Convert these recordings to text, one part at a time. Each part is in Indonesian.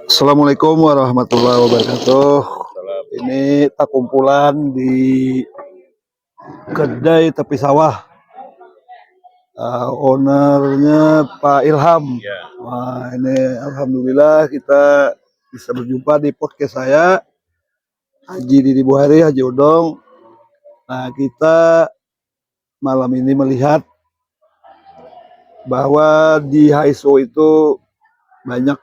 Assalamualaikum warahmatullahi wabarakatuh. Salam. Ini tak kumpulan di kedai tepi sawah. Ownernya Pak Ilham. Ya. Wah, ini alhamdulillah kita bisa berjumpa di podcast saya, Haji Didi Buhari, Haji Odong. Nah, kita malam ini melihat bahwa di HSO itu banyak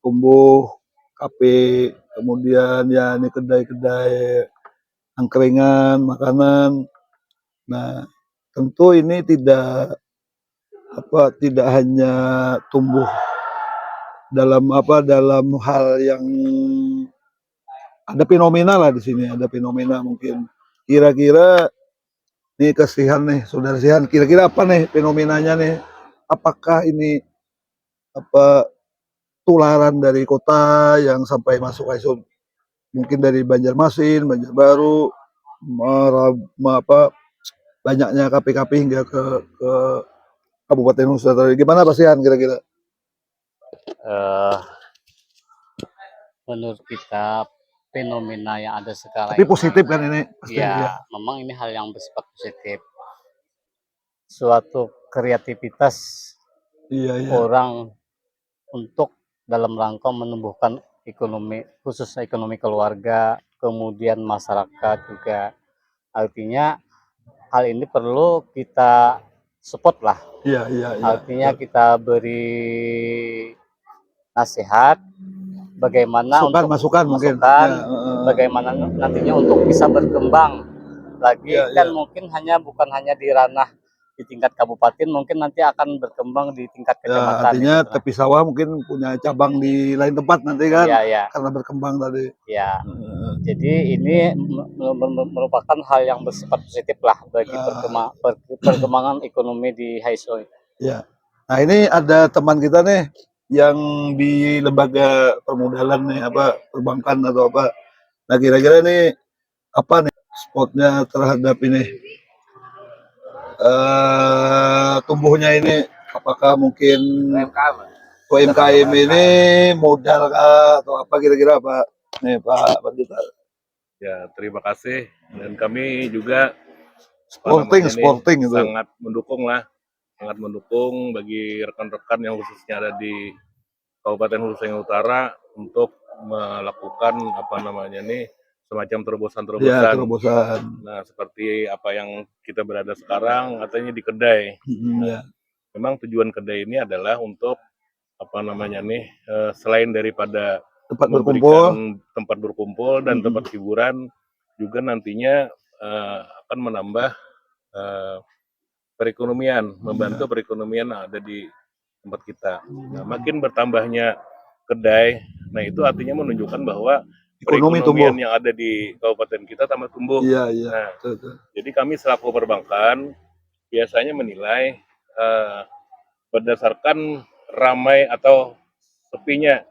tumbuh kafe, kemudian ya ini kedai-kedai angkringan, makanan. Nah, tentu ini tidak hanya tumbuh dalam hal yang ada fenomena lah di sini, ada fenomena mungkin. Kira-kira nih kasihan nih, saudara Sihan, kira-kira apa nih fenomenanya nih? Apakah ini tularan dari kota yang sampai masuk ISO, mungkin dari Banjarmasin, Banjarbaru, banyaknya kafe-kafe hingga ke Kabupaten Nusa Tenggara. Gimana Pak Sihan kira-kira? Menurut kita fenomena yang ada sekarang Tapi positif kan ini? Pasti, ya, memang ini hal yang bersifat positif. Suatu kreativitas orang untuk dalam rangka menumbuhkan ekonomi, khusus ekonomi keluarga, kemudian masyarakat juga. Artinya hal ini perlu kita support lah. Artinya kita beri nasihat bagaimana masukan mungkin bagaimana nantinya untuk bisa berkembang lagi. Mungkin bukan hanya di ranah di tingkat kabupaten, mungkin nanti akan berkembang di tingkat kecamatan. Artinya tepi sawah mungkin punya cabang di lain tempat nanti kan, karena berkembang tadi. Jadi ini merupakan hal yang bersifat positif lah bagi perkembangan ekonomi di HSO. Nah, ini ada teman kita nih yang di lembaga permodalan nih, perbankan atau apa. Nah, kira-kira nih apa nih spotnya terhadap ini tumbuhnya ini? Apakah mungkin UMKM ini modal atau apa kira-kira Pak? Nih Pak Bandita. Ya, terima kasih, dan kami juga sporting itu sangat mendukung bagi rekan-rekan yang khususnya ada di Kabupaten Hulu Sungai Utara untuk melakukan semacam terobosan. Nah, seperti apa yang kita berada sekarang, katanya di kedai. Memang tujuan kedai ini adalah untuk selain daripada tempat berkumpul dan tempat hiburan, juga nantinya akan menambah perekonomian, membantu perekonomian yang ada di tempat kita. Nah, makin bertambahnya kedai, nah itu artinya menunjukkan bahwa perekonomian yang ada di kabupaten kita tambah tumbuh. Nah, jadi kami selaku perbankan biasanya menilai berdasarkan ramai atau sepinya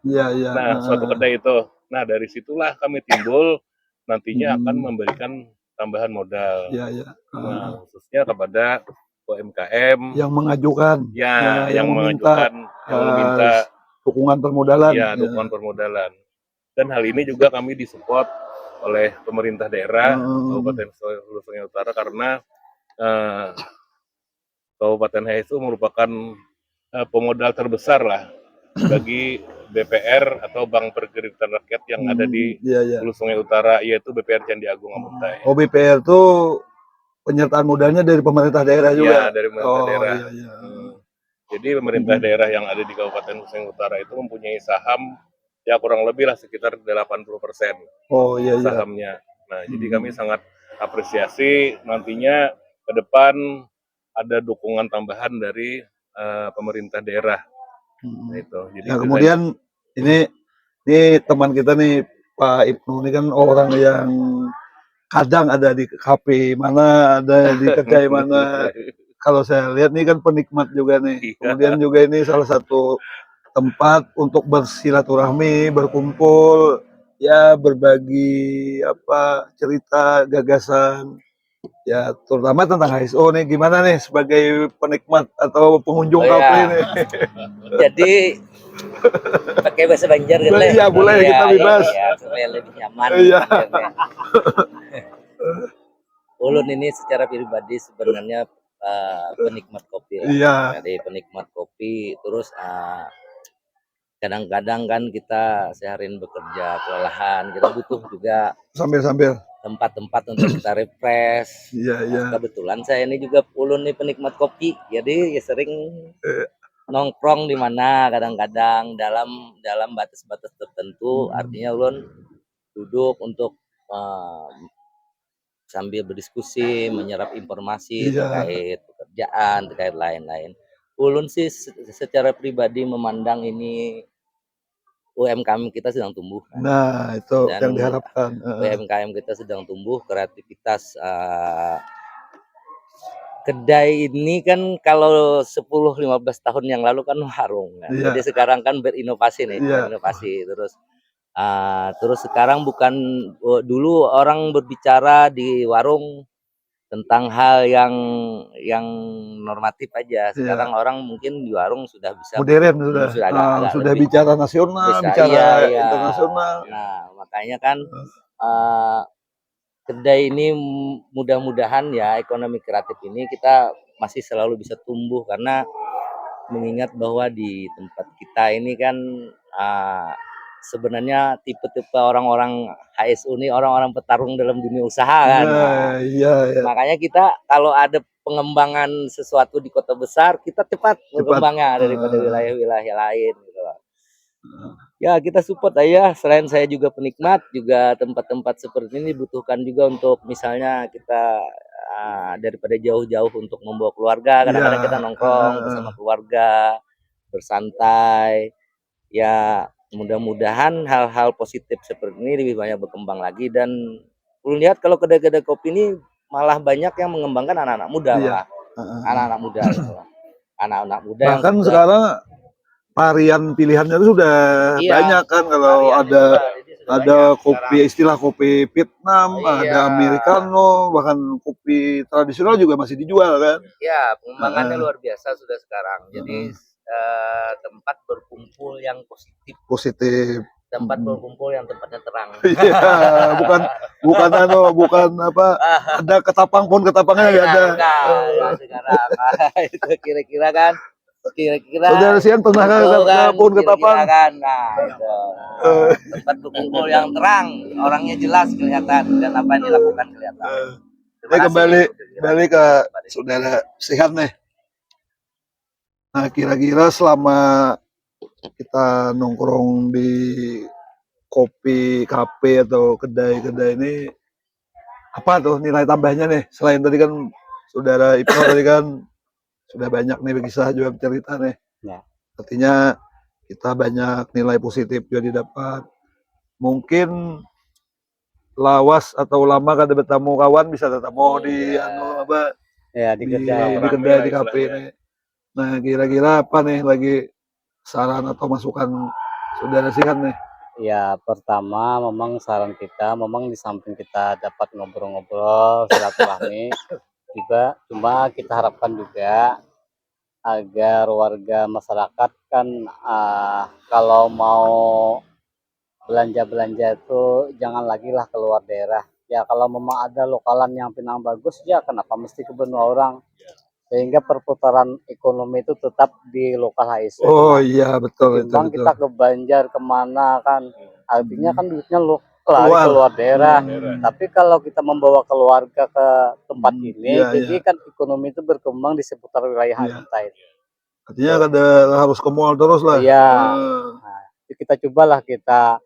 suatu kedai itu. Nah, dari situlah kami timbul nantinya akan memberikan tambahan modal. Nah, khususnya kepada UMKM yang mengajukan, yang meminta dukungan permodalan. Dukungan permodalan. Dan hal ini juga kami disupport oleh pemerintah daerah Kabupaten Hulu Sungai Utara, karena Kabupaten HSU merupakan pemodal terbesar lah bagi BPR atau Bank Perkreditan Rakyat yang ada di Hulu Sungai Utara, yaitu BPR Candi Agung Amuntai. Oh, BPR tuh penyertaan modalnya dari pemerintah daerah juga? Iya, dari pemerintah daerah. Jadi pemerintah daerah yang ada di Kabupaten Hulu Sungai Utara itu mempunyai saham ya kurang lebih lah sekitar 80% sahamnya. Nah, jadi kami sangat apresiasi nantinya ke depan ada dukungan tambahan dari pemerintah daerah. Nah, itu. Jadi kemudian ini teman kita nih Pak Ibnu, ini kan orang yang kadang ada di kafe mana, ada di kedai mana. Kalau saya lihat nih kan penikmat juga nih. Kemudian juga ini salah satu tempat untuk bersilaturahmi, berkumpul, ya berbagi cerita, gagasan, ya terutama tentang HSO nih. Gimana nih sebagai penikmat atau pengunjung kafe nih? Jadi Pakai bahasa Banjar kan? Iya, boleh kita bebas. Ya, supaya lebih nyaman. Iya. Ulun ini secara pribadi sebenarnya penikmat kopi lah. Iya. Jadi penikmat kopi, terus kadang-kadang kan kita seharian bekerja kelelahan, kita butuh juga Sambil-sambil. tempat-tempat untuk kita refresh. Iya. Kebetulan saya ini juga ulun nih penikmat kopi, jadi ya sering nongkrong di mana kadang-kadang dalam batas-batas tertentu. Artinya ulun duduk untuk sambil berdiskusi, menyerap informasi terkait pekerjaan, terkait lain-lain. Ulun sih secara pribadi memandang ini UMKM kita sedang tumbuh. Nah, itu yang diharapkan. UMKM kita sedang tumbuh, kreativitas. Kedai ini kan kalau 10-15 tahun yang lalu kan warung. Kan? Iya. Jadi sekarang kan berinovasi nih, berinovasi. Terus sekarang bukan dulu orang berbicara di warung tentang hal yang normatif aja. Sekarang orang mungkin di warung sudah bisa modern, sudah lebih, bicara nasional, bicara internasional. Nah, makanya kan kedai ini mudah-mudahan ya ekonomi kreatif ini kita masih selalu bisa tumbuh, karena mengingat bahwa di tempat kita ini kan sebenarnya tipe-tipe orang-orang HSU ini orang-orang petarung dalam dunia usaha kan. Iya. Makanya kita kalau ada pengembangan sesuatu di kota besar, kita cepat berkembangnya daripada wilayah-wilayah lain gitu loh. Ya kita support aja. Selain saya juga penikmat, juga tempat-tempat seperti ini dibutuhkan juga untuk misalnya kita daripada jauh-jauh untuk membawa keluarga, kadang-kadang kita nongkrong bersama keluarga, bersantai. Ya mudah-mudahan hal-hal positif seperti ini lebih banyak berkembang lagi, dan lihat kalau kedai-kedai kopi ini malah banyak yang mengembangkan anak-anak muda, malah anak-anak muda gitu. Anak-anak muda bahkan yang sekarang varian pilihannya itu sudah banyak kan, kalau ada kopi istilah kopi Vietnam, ada Americano, bahkan kopi tradisional juga masih dijual kan. Ya, pengembangannya luar biasa sudah sekarang. Jadi tempat berkumpul yang positif. Tempat berkumpul yang tempatnya terang. Iya, bukan apa, ada ketapang pun ketapangnya nggak ada. Ya, sekarang itu kira-kira kan. Saudara Sian pernah ke pun ketapang kan? Nah, itu. Tempat berkumpul yang terang, orangnya jelas kelihatan, dan apa yang dilakukan kelihatan. Kembali ke Saudara Sihan nih. Nah, kira-kira selama kita nongkrong di kopi, kafe atau kedai-kedai ini, apa tuh nilai tambahnya nih? Selain tadi kan Saudara Ibnu tadi kan sudah banyak nih kisah juga cerita nih. Ya. Artinya kita banyak nilai positif juga didapat. Mungkin lawas atau lama kada bertemu kawan bisa ketemu di di kedai, di kafe ini. Nah, kira-kira apa nih lagi saran atau masukan Saudara Sihan nih? Ya, pertama memang saran kita memang di samping kita dapat ngobrol-ngobrol silaturahmi juga, cuma kita harapkan juga agar warga masyarakat kan kalau mau belanja itu jangan lagi lah keluar daerah. Ya kalau memang ada lokalan yang pinang bagus, ya kenapa mesti ke benua orang? Sehingga perputaran ekonomi itu tetap di lokal HSU. Oh iya, betul. Kita ke Banjar kemana kan, artinya kan duitnya keluar daerah. Tapi kalau kita membawa keluarga ke tempat ini, jadi kan ekonomi itu berkembang di seputar wilayah kita itu. Artinya kada harus ke mall terus lah. Iya. Nah, kita cobalah kita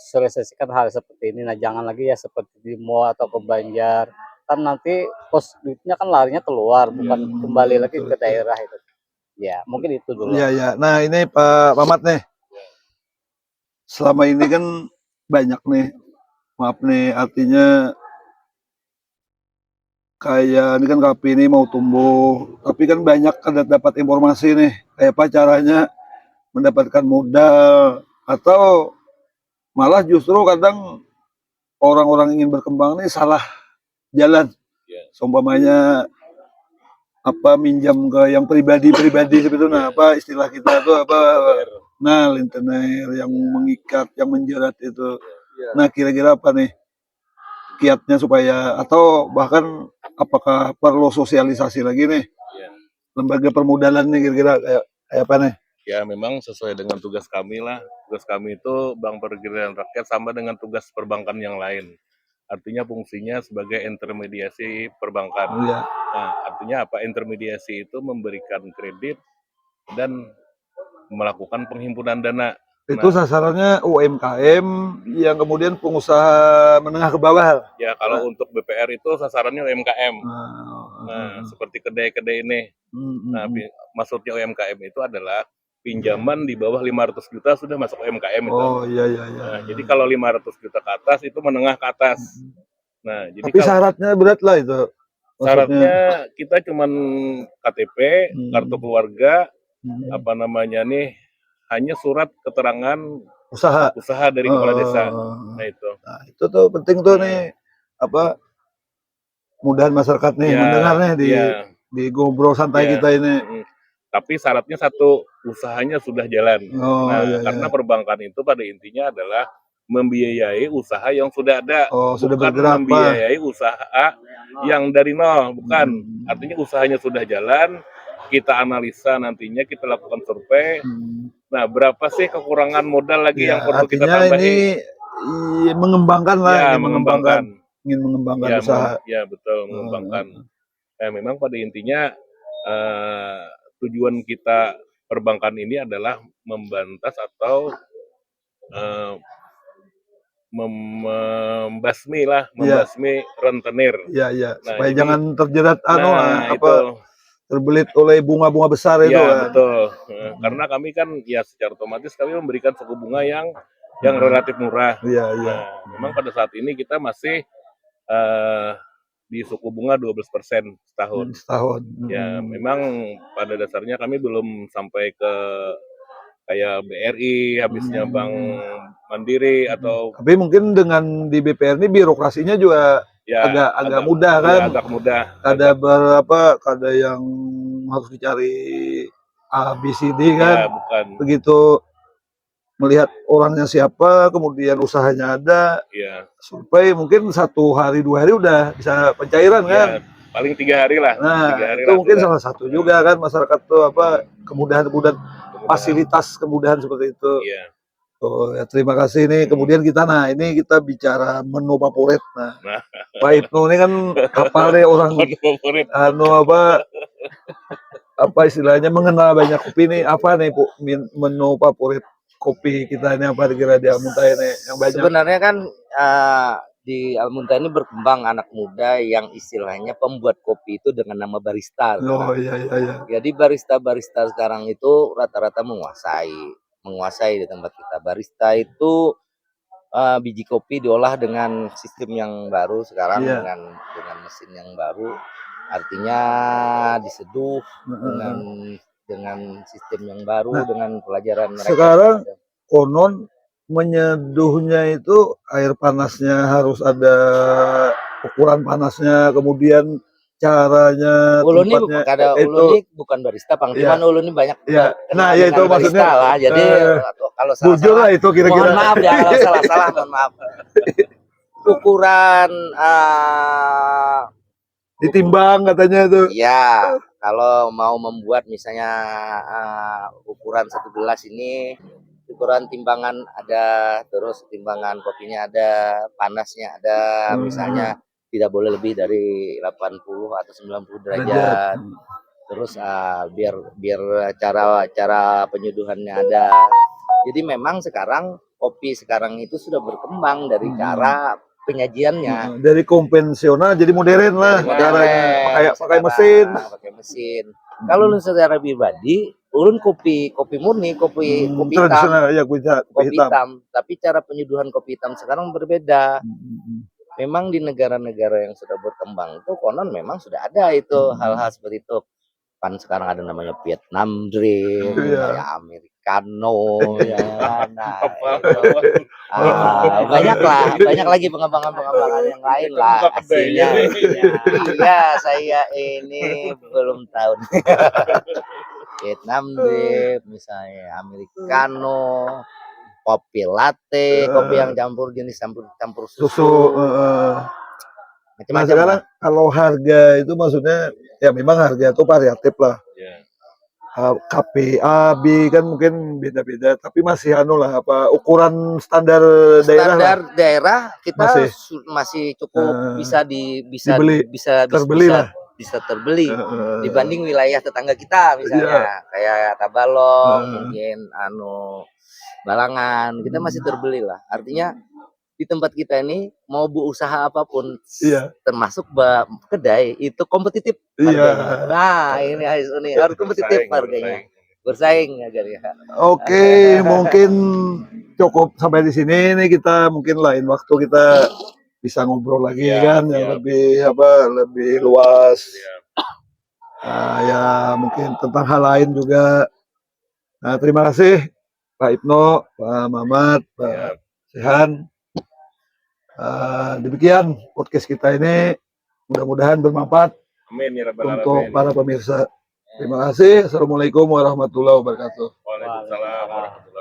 sosialisasikan hal seperti ini. Nah, jangan lagi ya seperti di mall atau ke Banjar. Kan nanti pos duitnya kan larinya keluar, bukan kembali lagi ke daerah itu. Ya, mungkin itu dulu. Iya. Nah, ini Pak Mamat nih. Selama ini kan banyak nih, maaf nih, artinya kayak ini kan kafe ini mau tumbuh, tapi kan banyak kan dapat informasi nih, kayak apa caranya mendapatkan modal, atau malah justru kadang orang-orang ingin berkembang nih salah jalan. Seumpamanya apa minjam ke yang pribadi-pribadi seperti itu. Nah, apa istilah kita tuh apa? Nah, rentenir yang mengikat, yang menjerat itu. Nah, kira-kira apa nih kiatnya supaya atau bahkan apakah perlu sosialisasi lagi nih Ya. lembaga permodalan nih kira-kira kayak apa nih? Ya memang sesuai dengan tugas kami lah. Tugas kami itu Bank Pergerakan Rakyat sama dengan tugas perbankan yang lain. Artinya fungsinya sebagai intermediasi perbankan. Iya. Nah, artinya apa? Intermediasi itu memberikan kredit dan melakukan penghimpunan dana. Itu sasarannya UMKM yang kemudian pengusaha menengah ke bawah. Ya kalau untuk BPR itu sasarannya UMKM. Nah, Seperti kedai-kedai ini. Nah, maksudnya UMKM itu adalah pinjaman di bawah 500 juta sudah masuk UMKM itu. Oh iya. Nah, jadi kalau 500 juta ke atas itu menengah ke atas. Nah, jadi tapi syaratnya berat lah itu. Syaratnya kita cuman KTP, kartu keluarga, apa namanya nih, hanya surat keterangan usaha dari kepala desa. Nah itu tuh penting tuh nih apa mudahan masyarakat nih mendengar nih di ngobrol santai kita ini. Tapi syaratnya satu, usahanya sudah jalan. Karena perbankan itu pada intinya adalah membiayai usaha yang sudah ada, sudah bukan bergerak, membiayai usaha yang dari nol, bukan. Artinya usahanya sudah jalan, kita analisa nantinya, kita lakukan survei. Nah, berapa sih kekurangan modal lagi yang perlu kita tambahin? Ini mengembangkan lah, ingin mengembangkan ya, usaha. Ya betul, mengembangkan. Memang pada intinya tujuan kita perbankan ini adalah membantas atau membasmi rentenir. Iya. Supaya jangan terjerat terbelit oleh bunga-bunga besar itu. Iya, betul. Karena kami kan ya secara otomatis kami memberikan suku bunga yang relatif murah. Iya. Memang pada saat ini kita masih di suku bunga 12% setahun. Ya, memang pada dasarnya kami belum sampai ke kayak BRI, habisnya Bank Mandiri atau. Tapi mungkin dengan di BPR ini birokrasinya juga agak mudah kan? Ya, agak mudah. Ada yang harus dicari ABCD kan? Ya, bukan. Begitu melihat orangnya siapa, kemudian usahanya ada, survei mungkin 1 hari 2 hari udah bisa pencairan kan? Paling 3 hari lah. Nah, 3 hari itu mungkin salah satu juga kan masyarakat tuh kemudahan fasilitas kemudahan seperti itu. Iya. Ya, terima kasih nih. Kemudian kita bicara menu favorit. Nah, Pak Ibnu ini kan hafal deh orang apa istilahnya mengenal banyak kopi nih. Apa nih menu favorit kopi kita ini apa kira di Almunta ini yang banyak? Sebenarnya kan di Almunta ini berkembang anak muda yang istilahnya pembuat kopi itu dengan nama barista. Iya. Jadi barista sekarang itu rata-rata menguasai di tempat kita. Barista itu biji kopi diolah dengan sistem yang baru sekarang, dengan mesin yang baru. Artinya diseduh dengan sistem yang baru, dengan pelajaran mereka. Sekarang konon menyeduhnya itu air panasnya harus ada ukuran panasnya, kemudian caranya Ulu ini bukan barista, cuman ulu ini banyak. Nah, ya itu maksudnya lah. Jadi kalau salah, jujur lah itu kira-kira. Mohon maaf ya kalau salah, mohon maaf. Ukuran ditimbang katanya itu. Iya, kalau mau membuat misalnya ukuran 1 gelas ini, ukuran timbangan ada, terus timbangan kopinya ada, panasnya ada, misalnya tidak boleh lebih dari 80 atau 90 derajat. Terus biar cara penyeduhannya ada. Jadi memang sekarang kopi sekarang itu sudah berkembang dari cara penyajiannya. Dari konvensional jadi modern lah caranya, pakai mesin. Kalau secara pribadi ulun kopi murni, kopi hitam. Tapi cara penyeduhan kopi hitam sekarang berbeda. Memang di negara-negara yang sudah berkembang itu konon memang sudah ada itu hal-hal seperti itu. kan sekarang ada namanya Vietnam Dream, Iya. kayak Americano, ya kan. Nah, Apa? itu. Banyak lagi pengembangan-pengembangan yang lain Kan lah. buka kedainya Hasilnya, nih. iya, saya ini belum tahu. Vietnam Dream, misalnya Americano, kopi latte, kopi yang campur Susu. Nah macam-macam sekarang lah. kalau harga itu maksudnya ya memang harga itu variatif lah. Ya. KP A, B kan mungkin beda-beda, tapi masih anu lah apa ukuran standar daerah lah. Standar daerah kita Masih. masih cukup bisa dibeli, terbeli lah. bisa terbeli dibanding wilayah tetangga kita misalnya kayak Tabalong, mungkin Balangan, kita masih terbeli lah. Artinya di tempat kita ini mau usaha apapun, termasuk kedai itu kompetitif harganya. Nah ini harus kompetitif harganya, bersaing agar ya. Oke, mungkin cukup sampai di sini nih, kita mungkin lain waktu kita bisa ngobrol lagi kan yang lebih luas. Ya mungkin tentang hal lain juga. Nah, terima kasih Pak Ibnu, Pak Mamat, Pak Sehan. Demikian podcast kita ini, mudah-mudahan bermanfaat untuk para pemirsa. Terima kasih. Assalamualaikum warahmatullahi wabarakatuh. Waalaikumsalam warahmatullahi wabarakatuh.